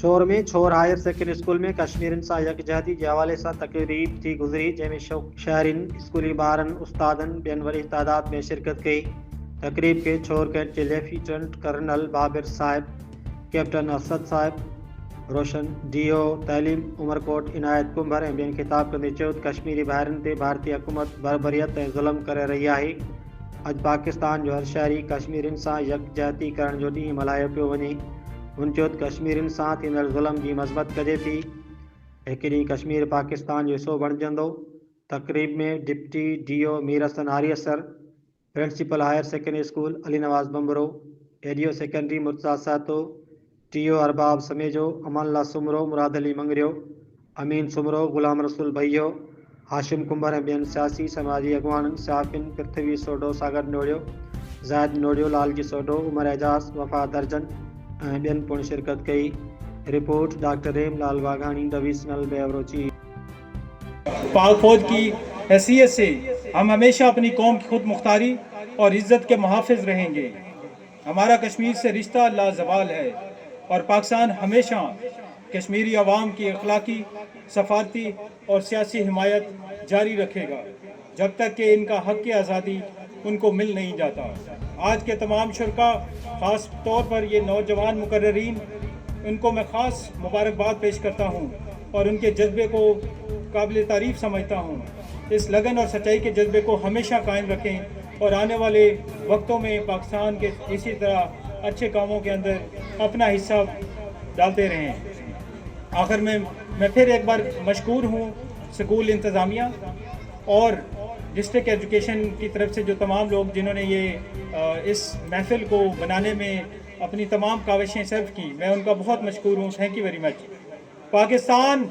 शोर में छोर हायर सेकेंडरी स्कूल में कश्मीरन सां यकजहती जे हवाले सां तक़रीब थी गुज़री, जंहिंमें शहरीन, स्कूली ॿारनि, उस्तादनि ॿियनि वॾी तादाद में शिरकत कई। तक़रीब के छोर कैंट के lieutenant colonel Babir Sahib, captain Asad Sahib, Roshan DO तैलीम उमरकोट इनायत कुंभर ऐं ॿियनि ख़िताब कंदे चयो त कश्मीरी भाइरनि ते भारतीय हुकूमत बर्बरियत ऐं ज़ुल्म करे रही आहे। अॼु पाकिस्तान जो हर शहरी कश्मीरियुनि सां यकजहती करण जो ॾींहुं मल्हायो पियो वञे। हुन चयो त कश्मीरियुनि सां थींदड़ ज़ुल्म जी मज़म्मत कजे थी। हिकु ॾींहुं कश्मीर पाकिस्तान जो हिसो बणिजंदो। तक़रीब में डिप्टी डीओ मीर हसन आरियसर, principal higher secondary school Ali Nawaz Bambhro, ADO secondary Murtaza Sato, TO Arbab Samejo, Amanullah Soomro, Murad Ali Mangrio, Amin Soomro, Ghulam Rasool Bhayo, Hashim कुंभर ऐं ॿियनि सियासी समाजी अॻवाननि, सयाफ़िन, पृथ्वी सोढो, सागर नोड़ियो, ज़ाहिद नोड़ियो, लालजी सोढो, उमर एजाज़, वफ़ा दर्जन ऐं ॿियनि पिणु शिरकत कई। Report doctor Remlal Waghani, divisional bureau chief. Pak फौज की हैसियत से हम हमेशा अपनी कौम की खुद मुख्तारी और इज़्ज़त के मुहाफ़िज़ रहेंगे। हमारा कश्मीर से रिश्ता लाज़वाल है और पाकिस्तान हमेशा कश्मीरी अवाम की अखलाकी, सफारती और सियासी हिमायत जारी रखेगा जब तक कि इनका हक़ की आज़ादी उनको मिल नहीं जाता। आज के तमाम शुरका, ख़ास तौर पर ये नौजवान मुकर्ररीन, उनको मैं ख़ास मुबारकबाद पेश करता हूँ और उनके जज्बे को काबिल तारीफ़ समझता हूँ। इस लगन और सच्चाई के जज्बे को हमेशा कायम रखें और आने वाले वक्तों में पाकिस्तान के इसी तरह अच्छे कामों के अंदर अपना हिस्सा डालते रहें। आखिर में मैं फिर एक बार मशकूर हूँ स्कूल इंतज़ामिया और डिस्ट्रिक्ट एजुकेशन की तरफ से जो तमाम लोग जिन्होंने ये इस महफिल को बनाने में अपनी तमाम काविशें सर्व की, मैं उनका बहुत मशकूर हूँ। Thank you very much. Pakistan